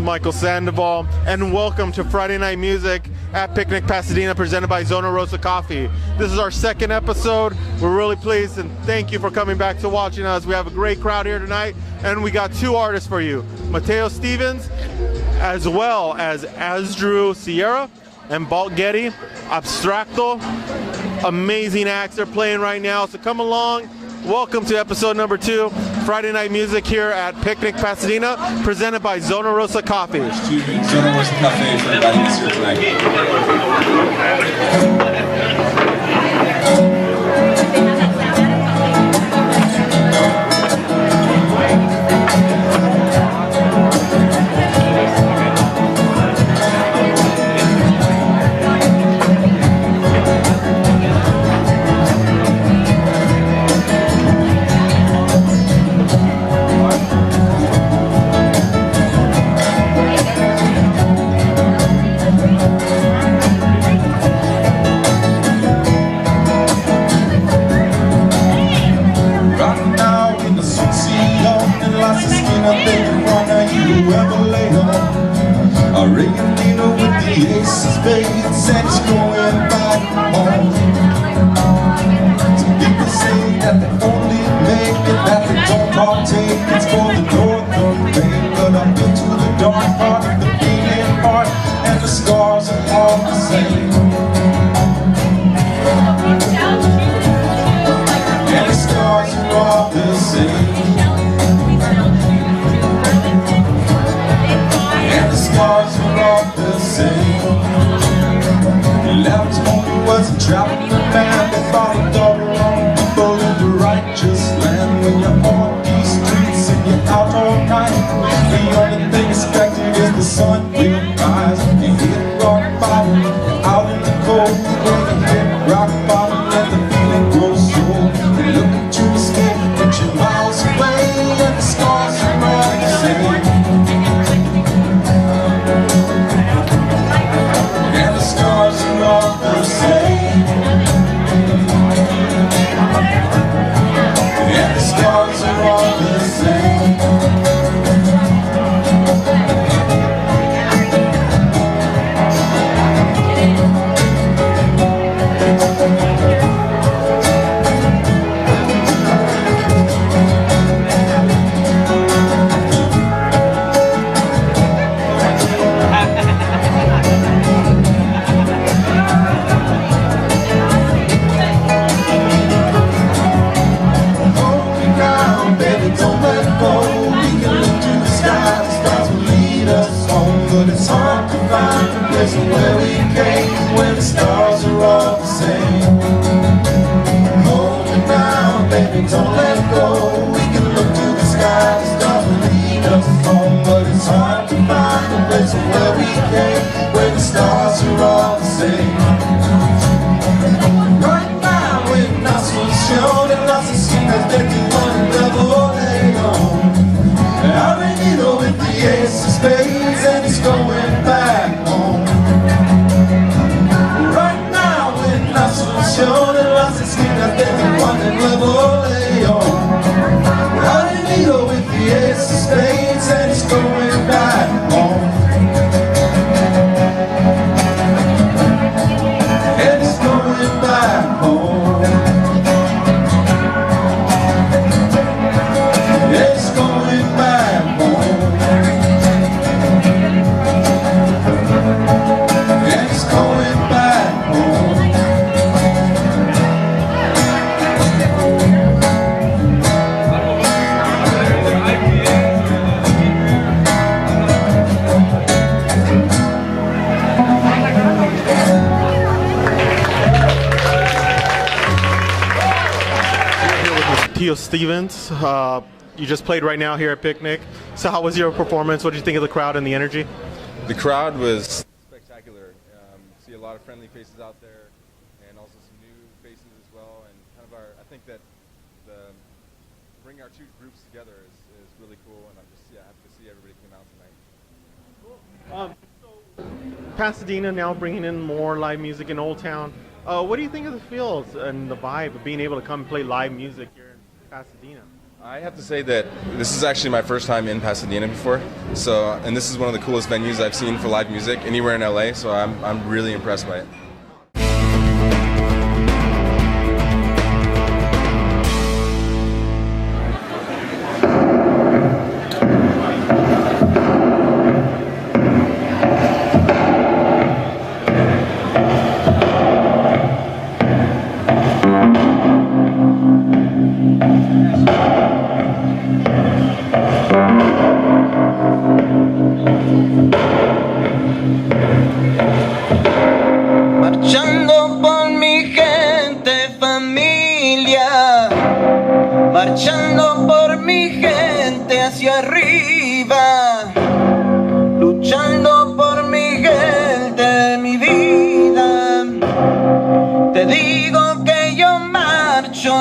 is Michael Sandoval, and welcome to Friday Night Music at Picnic Pasadena, presented by Zona Rosa Coffee. This is our second episode. We're really pleased, and thank you for coming back to watching us. We have a great crowd here tonight, and we got two artists for you, Mateo Stevens, as well as Asdru and Balt Getty, Abstrakto. Amazing acts they're playing right now, so come along. Welcome to episode number 2, Friday Night Music here at Picnic Pasadena, presented by Zona Rosa Coffee. Zona Rosa Coffee for inviting us here tonight. Spades and it's going back home. Some people say that they only make it, that they don't partake. It's for the northern rain, but I've been to the dark part of the beating heart, and the scars are all the same. And the scars are all the same. And the scars are all the same. Left only was a trap in the man that thought he thought wrong people in the righteous land. When you're on these streets and you're out all night, the only thing expected is the sun will rise. You hit rock bottom, you're out in the cold. When you hit rock bottom, let the feeling grow slow. You look into the sky, but you're miles away, and the scars are all the same. And the scars are all the same. And the scars are all the same. But it's hard to find a place where we came, when the stars are all the same. Hold me now, baby, don't let go. We can look to the sky, the stars will lead us home. But it's hard to find a place where we came, where the stars are all the same. Right now, we're not so sure that lots of singers that can run and double they own. Out in Ito with the ace of spades, and it's going back home. Right now we're not so sure that lots of singers that can run and level they own. Out in Ito with the ace of spades, and it's going back home. And it's going back home. It's going back home. It's going back home. Mateo Stevens, you just played right now here at Picnic. So how was your performance? What did you think of the crowd and the energy? The crowd was spectacular. See a lot of friendly faces out there, and also some new faces as well. And kind of I think that bringing our two groups together is really cool. And I'm just happy to see everybody came out tonight. So Pasadena now bringing in more live music in Old Town. What do you think of the feels and the vibe of being able to come play live music here in Pasadena? I have to say that this is actually my first time in Pasadena before, and this is one of the coolest venues I've seen for live music anywhere in LA, so I'm really impressed by it. Marchando por mi gente, familia, marchando por mi gente hacia arriba, luchando por mi gente, mi vida. Te digo que yo marcho,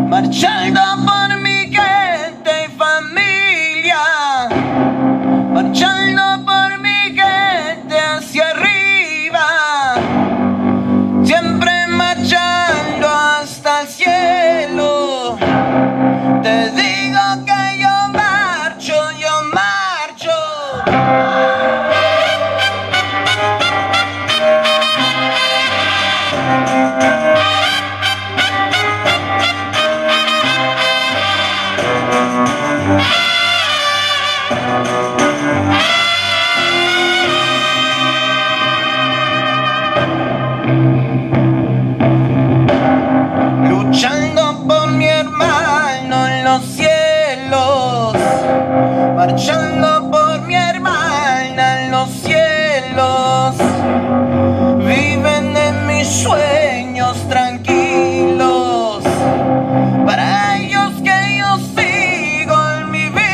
marchando por mi gente y familia, marchando por mi gente hacia arriba, siempre marchando hasta el cielo. Te digo que yo marcho. Luchando por mi hermano en los cielos, marchando por mi hermana en los cielos, viven en mis sueños tranquilos, para ellos que yo sigo en mi vida.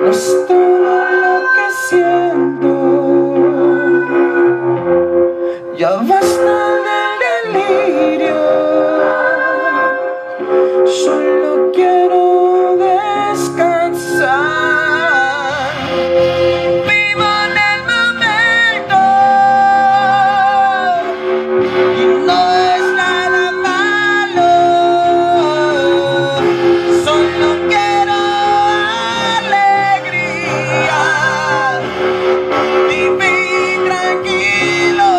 Es todo lo que siento, ya basta del delirio, solo quiero descansar. Vivo en el momento y no es nada malo, solo quiero vivir tranquilo.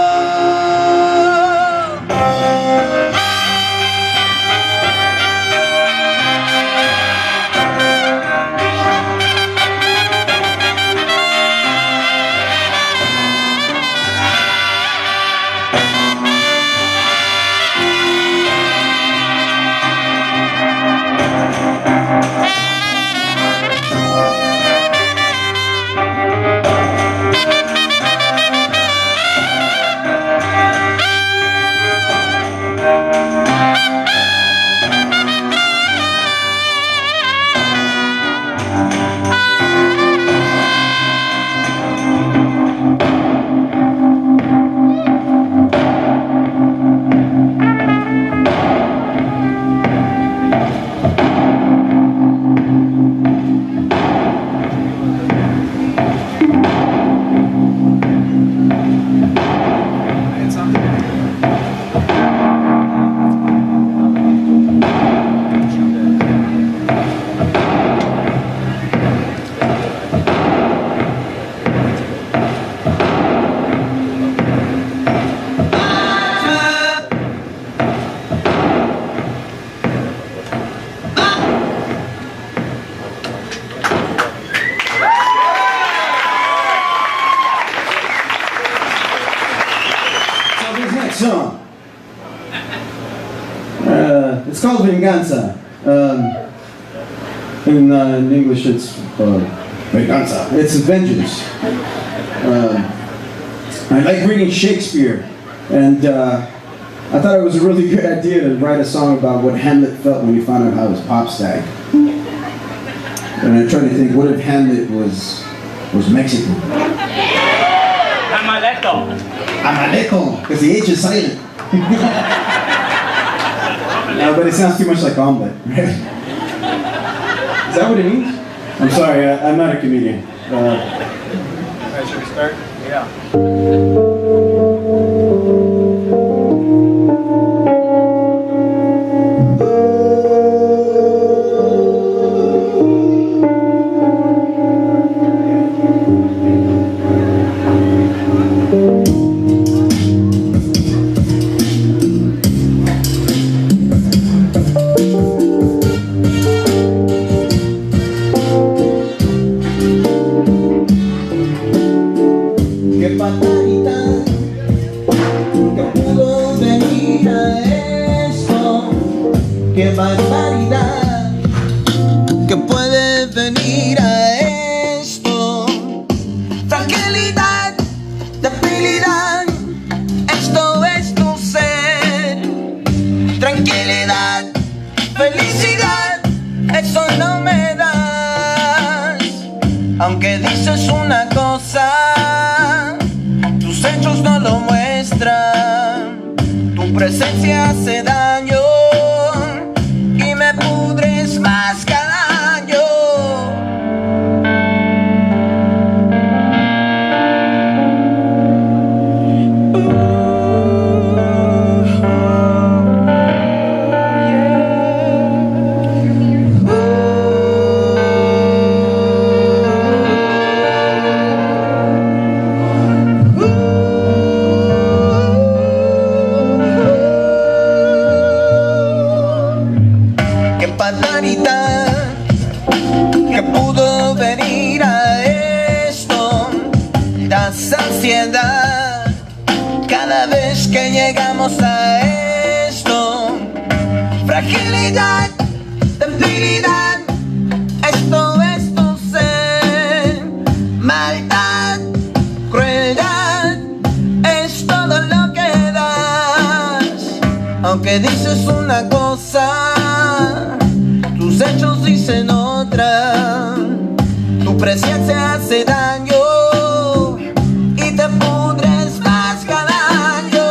Song. It's called Venganza. In English, it's Venganza. It's vengeance. I like reading Shakespeare, and I thought it was a really good idea to write a song about what Hamlet felt when he found out how his pops died. And I tried to think, what if Hamlet was Mexican? Amaleco. Amaleco, because the H is silent. But it sounds too much like omelet, right? Is that what it means? I'm sorry, I'm not a comedian. Alright, should we start? Yeah. Qué barbaridad que puede venir a esto. Tranquilidad, debilidad, esto es tu ser. Tranquilidad, felicidad, eso no me das. Aunque dices una cosa, tus hechos no lo muestran. Tu presencia hace daño. Pudres más cada año. Que pudo venir a esto, da saciedad cada vez que llegamos a esto. Fragilidad, debilidad, esto es tu ser. Maldad, crueldad, es todo lo que das. Aunque dices una cosa, tus hechos dicen otra. Tu presencia hace daño y te pudres más cada año.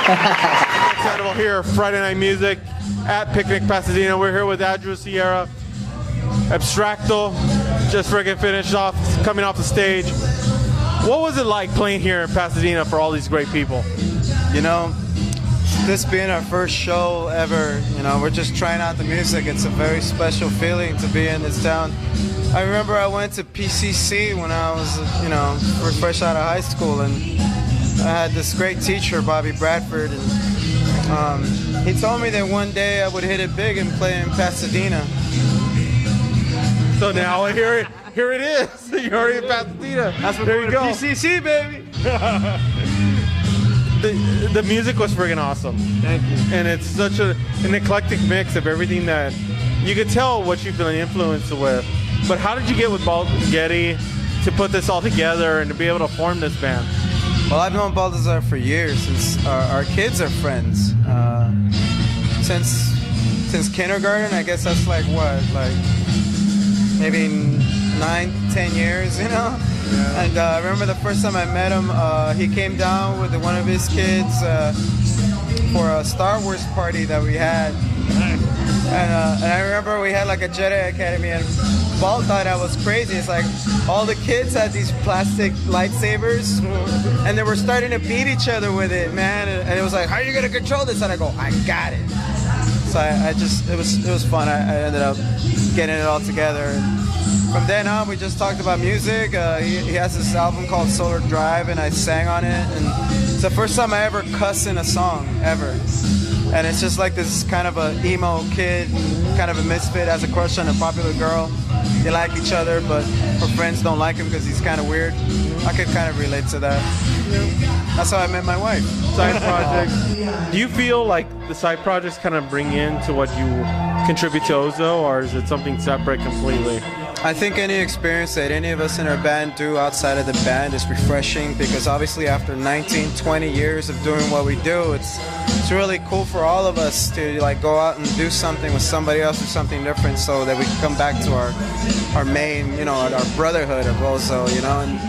Sandoval here, Friday Night Music at Picnic Pasadena. We're here with Asdru, Sierra, Abstrakto, just freaking finished off, coming off the stage. What was it like playing here in Pasadena for all these great people? You know, this being our first show ever, you know, we're just trying out the music. It's a very special feeling to be in this town. I remember I went to PCC when I was, you know, fresh out of high school, and I had this great teacher, Bobby Bradford, and he told me that one day I would hit it big and play in Pasadena. So now here it is. You're already in Pasadena. That's what there you go. PCC, baby. The music was friggin' awesome. Thank you. And it's such an eclectic mix of everything that you could tell what you've been influenced with. But how did you get with Balt and Getty to put this all together and to be able to form this band? Well, I've known Baltazar for years. Since our kids are friends. Since kindergarten, I guess that's like what, like maybe 9-10 years, you know. Yeah. And I remember the first time I met him, he came down with one of his kids for a Star Wars party that we had. And I remember we had like a Jedi Academy, and Balt thought I was crazy. It's like all the kids had these plastic lightsabers, and they were starting to beat each other with it, man. And it was like, how are you gonna control this? And I go, I got it. So it was fun. I ended up getting it all together. And from then on, we just talked about music. He has this album called Solar Drive, and I sang on it. And it's the first time I ever cuss in a song, ever. And it's just like this kind of a emo kid, kind of a misfit, has a crush on a popular girl. They like each other, but her friends don't like him because he's kind of weird. I could kind of relate to that. That's how I met my wife. Side projects. Do you feel like the side projects kind of bring into what you contribute to Ozo, or is it something separate completely? I think any experience that any of us in our band do outside of the band is refreshing, because obviously after 19, 20 years of doing what we do, it's really cool for all of us to like go out and do something with somebody else or something different, so that we can come back to our main, you know, our brotherhood of Ozo, you know. And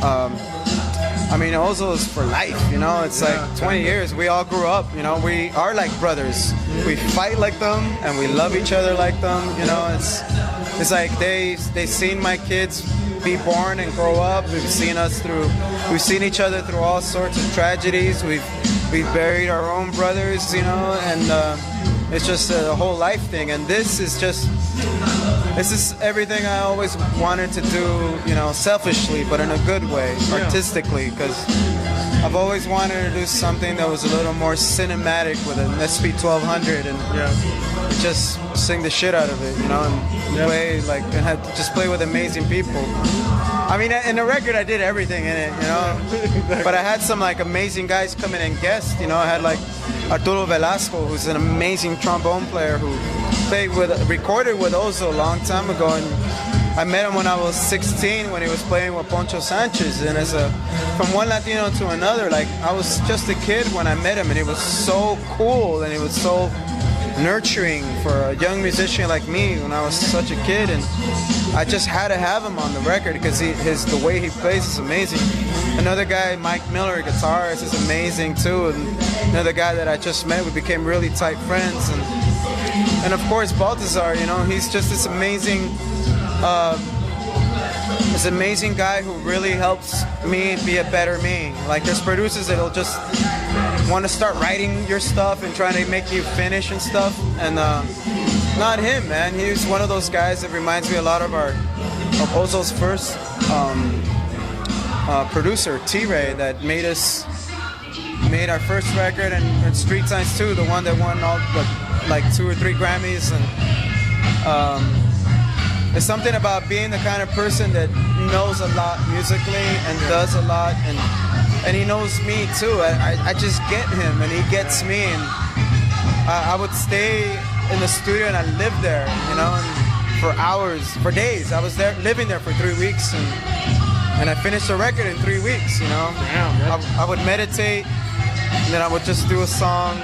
I mean, Ozo is for life, you know. It's like 20 years. We all grew up, you know. We are like brothers. We fight like them, and we love each other like them, you know. It's like they've seen my kids be born and grow up. We've seen each other through all sorts of tragedies. We've buried our own brothers, you know, and it's just a whole life thing. And this is everything I always wanted to do, you know, selfishly, but in a good way, artistically, because I've always wanted to do something that was a little more cinematic with an SP 1200 and just sing the shit out of it, you know, and play just play with amazing people. I mean, in the record, I did everything in it, you know, but I had some like amazing guys come in and guest, you know. I had like Arturo Velasco, who's an amazing trombone player who recorded with Ozo a long time ago, and I met him when I was 16 when he was playing with Poncho Sanchez, and from one Latino to another, like I was just a kid when I met him, and he was so cool and he was so nurturing for a young musician like me when I was such a kid, and I just had to have him on the record because the way he plays is amazing. Another guy, Mike Miller, guitarist, is amazing too, and another guy that I just met, we became really tight friends, and of course Baltazar, you know, he's just this amazing guy who really helps me be a better me. Like there's producers that'll just want to start writing your stuff and trying to make you finish and stuff, and not him, man. He's one of those guys that reminds me a lot of Ozo's first producer, T-Ray, that made our first record, and Street Signs 2, the one that won all like 2 or 3 Grammys, and it's something about being the kind of person that knows a lot musically and does a lot, and he knows me too. I just get him and he gets me, and I would stay in the studio and I lived there, you know, and for hours, for days. I was living there for 3 weeks, and I finished the record in 3 weeks, you know. Damn, I would meditate, and then I would just do a song,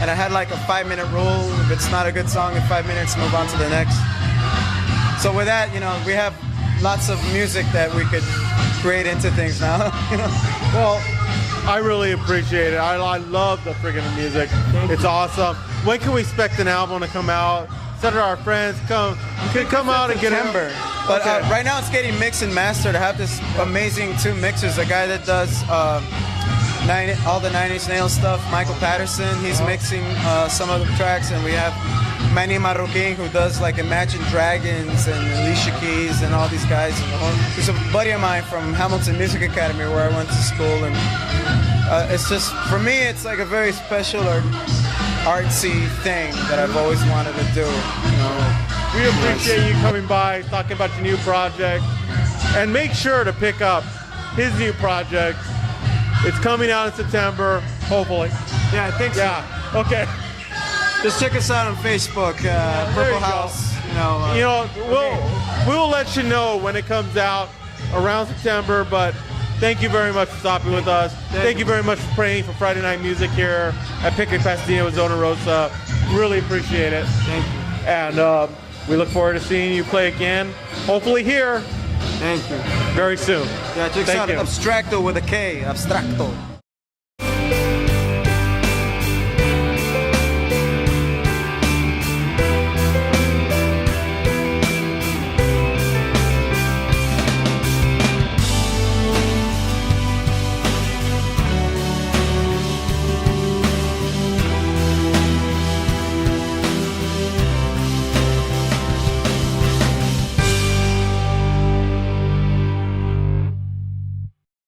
and I had like a 5-minute rule. If it's not a good song in 5 minutes, move on to the next. So with that, you know, we have lots of music that we could create into things now. You know? Well, I really appreciate it. I love the friggin' music. It's awesome. When can we expect an album to come out? Send our friends come out and get it. September. But Okay. right now it's getting mixed and mastered. I have this amazing 2 mixers. A guy that does all the 9 Inch Nails stuff, Michael Patterson. He's mixing some of the tracks, and we have Manny Marroquin, who does like Imagine Dragons and Alicia Keys and all these guys. He's a buddy of mine from Hamilton Music Academy, where I went to school, and it's just, for me, it's like a very special or artsy thing that I've always wanted to do. You know? We appreciate you coming by, talking about your new project, and make sure to pick up his new project. It's coming out in September, hopefully. Yeah, I think so. Yeah. Okay. Just check us out on Facebook, Purple House. You know, we'll let you know when it comes out around September. But thank you very much for stopping with us. Thank you very much for playing for Friday Night Music here at Picnic Pasadena with Zona Rosa. Really appreciate it. Thank you. And we look forward to seeing you play again, hopefully here Thank you. very soon. Yeah, check us out. Abstrakto with a K. Abstrakto.